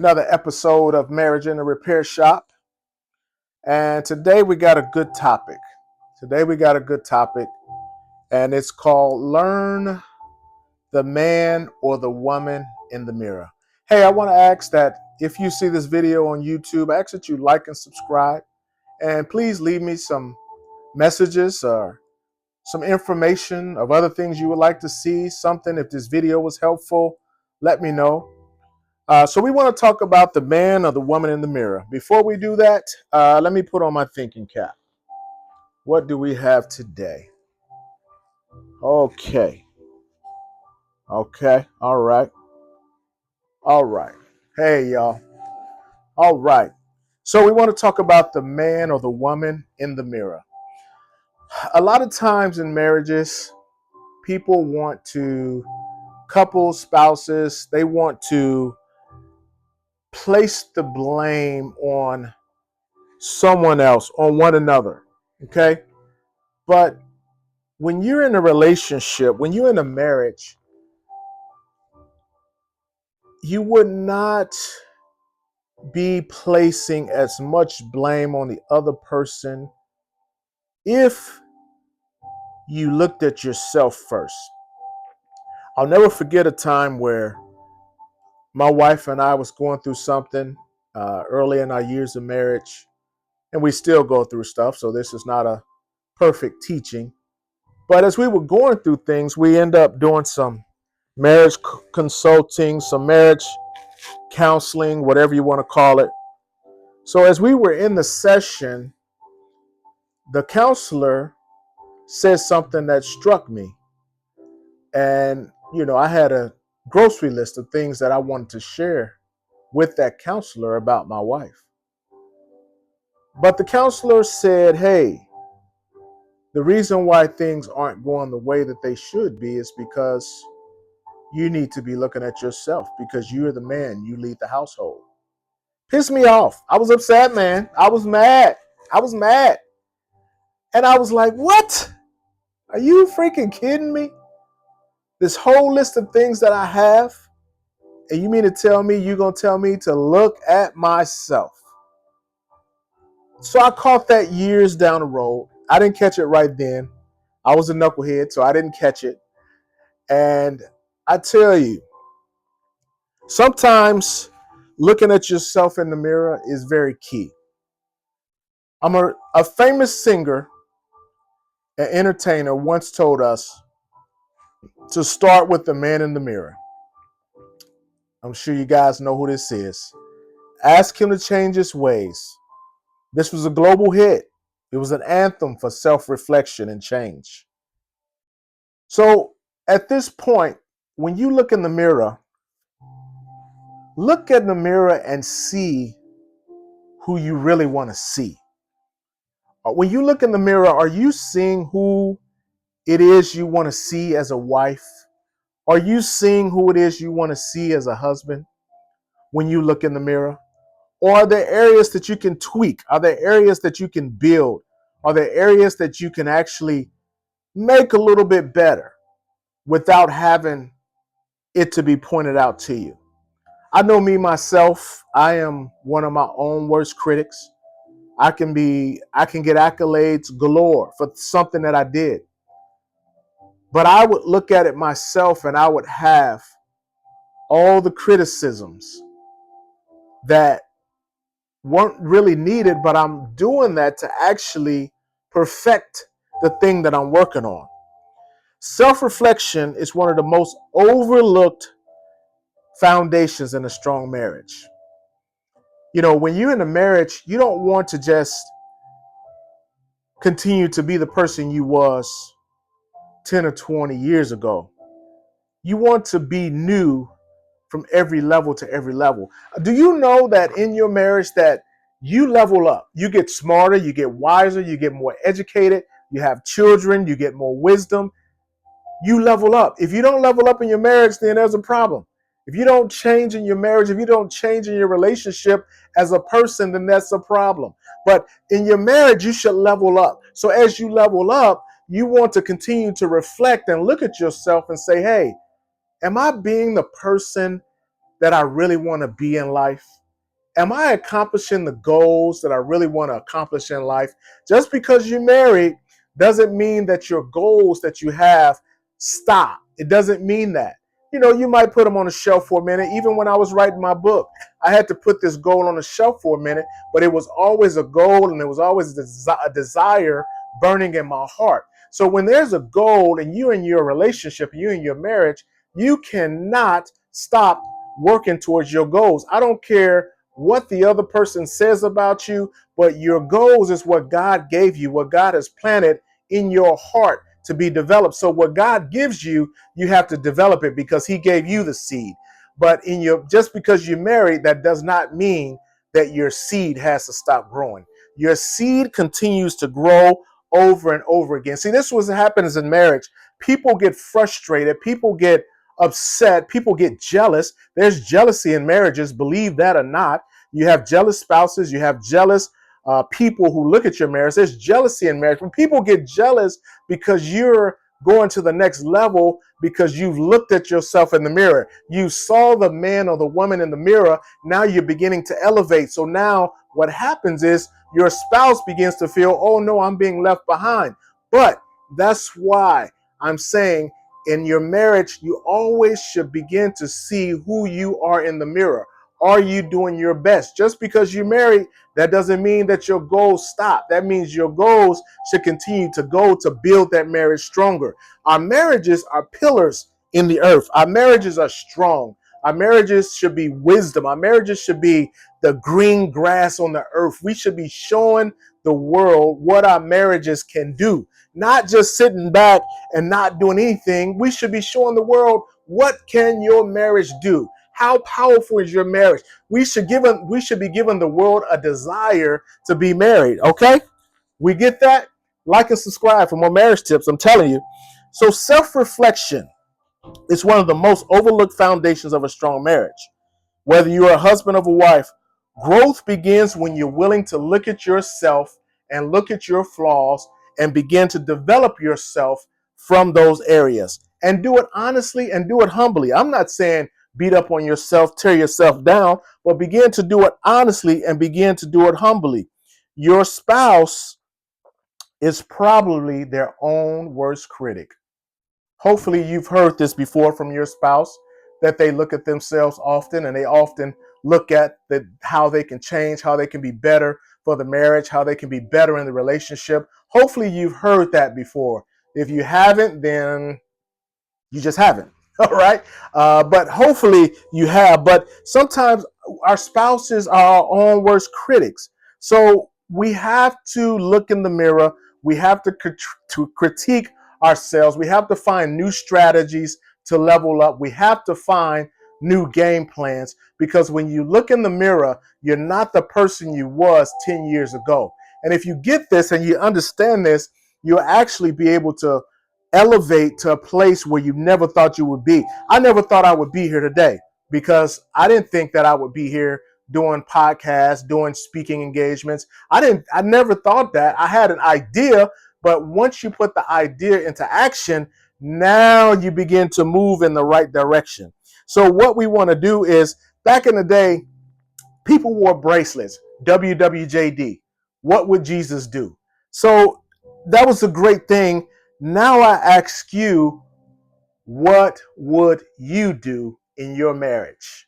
Another episode of Marriage in the Repair Shop. And today we got a good topic. And it's called Learn the Man or the Woman in the Mirror. Hey, I want to ask that if you see this video on YouTube, I ask that you like and subscribe. And please leave me some messages or some information of other things you would like to see. Something, if this video was helpful, let me know. So we want to talk about the man or the woman in the mirror. Before we do that, let me put on my thinking cap. What do we have today? Okay. All right. Hey, y'all. All right. So we want to talk about the man or the woman in the mirror. A lot of times in marriages, people want to, couples, spouses, they want to place the blame on someone else, on one another. Okay. But when you're in a relationship, when you're in a marriage, you would not be placing as much blame on the other person if you looked at yourself first. I'll never forget a time where my wife and I was going through something early in our years of marriage, and we still go through stuff, so this is not a perfect teaching. But as we were going through things, we end up doing some marriage consulting, some marriage counseling, whatever you want to call it. So as we were in the session, the counselor said something that struck me. And, I had a grocery list of things that I wanted to share with that counselor about my wife. But the counselor said, hey, the reason why things aren't going the way that they should be is because you need to be looking at yourself, because you're the man, you lead the household. Pissed me off. I was upset, man. I was mad. And I was like, what? Are you freaking kidding me? This whole list of things that I have, and you mean to tell me you're going to tell me to look at myself? So I caught that years down the road. I didn't catch it right then. I was a knucklehead, so I didn't catch it. And I tell you, sometimes looking at yourself in the mirror is very key. I'm a famous singer, an entertainer, once told us to start with the man in the mirror. I'm sure you guys know who this is. Ask him to change his ways. This was a global hit. It was an anthem for self-reflection and change. So at this point, when you look in the mirror, look in the mirror and see who you really want to see. When you look in the mirror, are you seeing who it is you want to see as a wife? Are you seeing who it is you want to see as a husband when you look in the mirror? Or are there areas that you can tweak? Are there areas that you can build? Are there areas that you can actually make a little bit better without having it to be pointed out to you? I know me, myself, I am one of my own worst critics. I can get accolades galore for something that I did. But I would look at it myself and I would have all the criticisms that weren't really needed, but I'm doing that to actually perfect the thing that I'm working on. Self-reflection is one of the most overlooked foundations in a strong marriage. When you're in a marriage, you don't want to just continue to be the person you was 10 or 20 years ago. You want to be new from every level to every level. Do you know that in your marriage that you level up? You get smarter, you get wiser, you get more educated, you have children, you get more wisdom. You level up. If you don't level up in your marriage, then there's a problem. If you don't change in your marriage, if you don't change in your relationship as a person, then that's a problem. But in your marriage, you should level up. So as you level up, you want to continue to reflect and look at yourself and say, hey, am I being the person that I really want to be in life? Am I accomplishing the goals that I really want to accomplish in life? Just because you're married doesn't mean that your goals that you have stop. It doesn't mean that. You might put them on a shelf for a minute. Even when I was writing my book, I had to put this goal on a shelf for a minute, but it was always a goal and it was always a desire burning in my heart. So when there's a goal and you in your relationship, you in your marriage, you cannot stop working towards your goals. I don't care what the other person says about you, but your goals is what God gave you, what God has planted in your heart to be developed. So what God gives you, you have to develop it because he gave you the seed. But just because you're married, that does not mean that your seed has to stop growing. Your seed continues to grow over and over again. See, this was what happens in marriage. People get frustrated, people get upset, people get jealous. There's jealousy in marriages, believe that or not. You have jealous spouses, you have jealous people who look at your marriage. There's jealousy in marriage. When people get jealous because you're going to the next level because you've looked at yourself in the mirror, you saw the man or the woman in the mirror, now you're beginning to elevate. So now what happens is your spouse begins to feel, oh no, I'm being left behind. But that's why I'm saying in your marriage, you always should begin to see who you are in the mirror. Are you doing your best? Just because you're married, that doesn't mean that your goals stop. That means your goals should continue to go to build that marriage stronger. Our marriages are pillars in the earth. Our marriages are strong. Our marriages should be wisdom. Our marriages should be the green grass on the earth. We should be showing the world what our marriages can do. Not just sitting back and not doing anything. We should be showing the world, what can your marriage do? How powerful is your marriage? We should be giving the world a desire to be married. Okay? We get that? Like and subscribe for more marriage tips. I'm telling you. So self-reflection is one of the most overlooked foundations of a strong marriage. Whether you're a husband or a wife, growth begins when you're willing to look at yourself and look at your flaws and begin to develop yourself from those areas. And do it honestly and do it humbly. I'm not saying beat up on yourself, tear yourself down, but begin to do it honestly and begin to do it humbly. Your spouse is probably their own worst critic. Hopefully you've heard this before from your spouse, that they look at themselves often and they often look at how they can change, how they can be better for the marriage, how they can be better in the relationship. Hopefully you've heard that before. If you haven't, then you just haven't. All right. But hopefully you have. But sometimes our spouses are our own worst critics. So we have to look in the mirror. We have to critique ourselves. We have to find new strategies to level up. We have to find new game plans, because when you look in the mirror, you're not the person you was 10 years ago. And if you get this and you understand this, you'll actually be able to elevate to a place where you never thought you would be. I never thought I would be here today, because I didn't think that I would be here doing podcasts, doing speaking engagements. I never thought that. I had an idea, but once you put the idea into action, now you begin to move in the right direction. So what we want to do is, back in the day, people wore bracelets, WWJD. What would Jesus do? So that was a great thing. Now I ask you, what would you do in your marriage?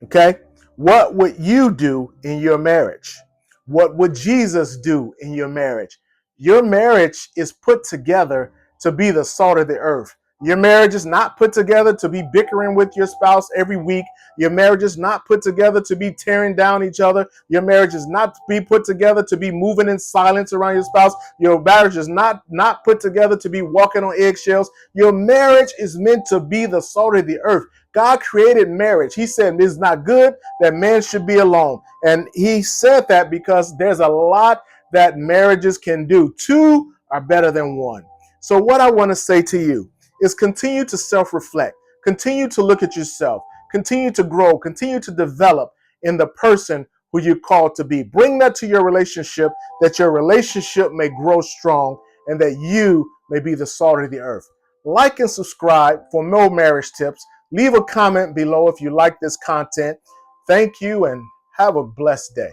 Okay? What would you do in your marriage? What would Jesus do in your marriage? Your marriage is put together to be the salt of the earth. Your marriage is not put together to be bickering with your spouse every week. Your marriage is not put together to be tearing down each other. Your marriage is not to be put together to be moving in silence around your spouse. Your marriage is not put together to be walking on eggshells. Your marriage is meant to be the salt of the earth. God created marriage. He said it's not good that man should be alone. And he said that because there's a lot that marriages can do. Two are better than one. So what I want to say to you is, continue to self-reflect. Continue to look at yourself. Continue to grow. Continue to develop in the person who you're called to be. Bring that to your relationship, that your relationship may grow strong and that you may be the salt of the earth. Like and subscribe for more marriage tips. Leave a comment below if you like this content. Thank you and have a blessed day.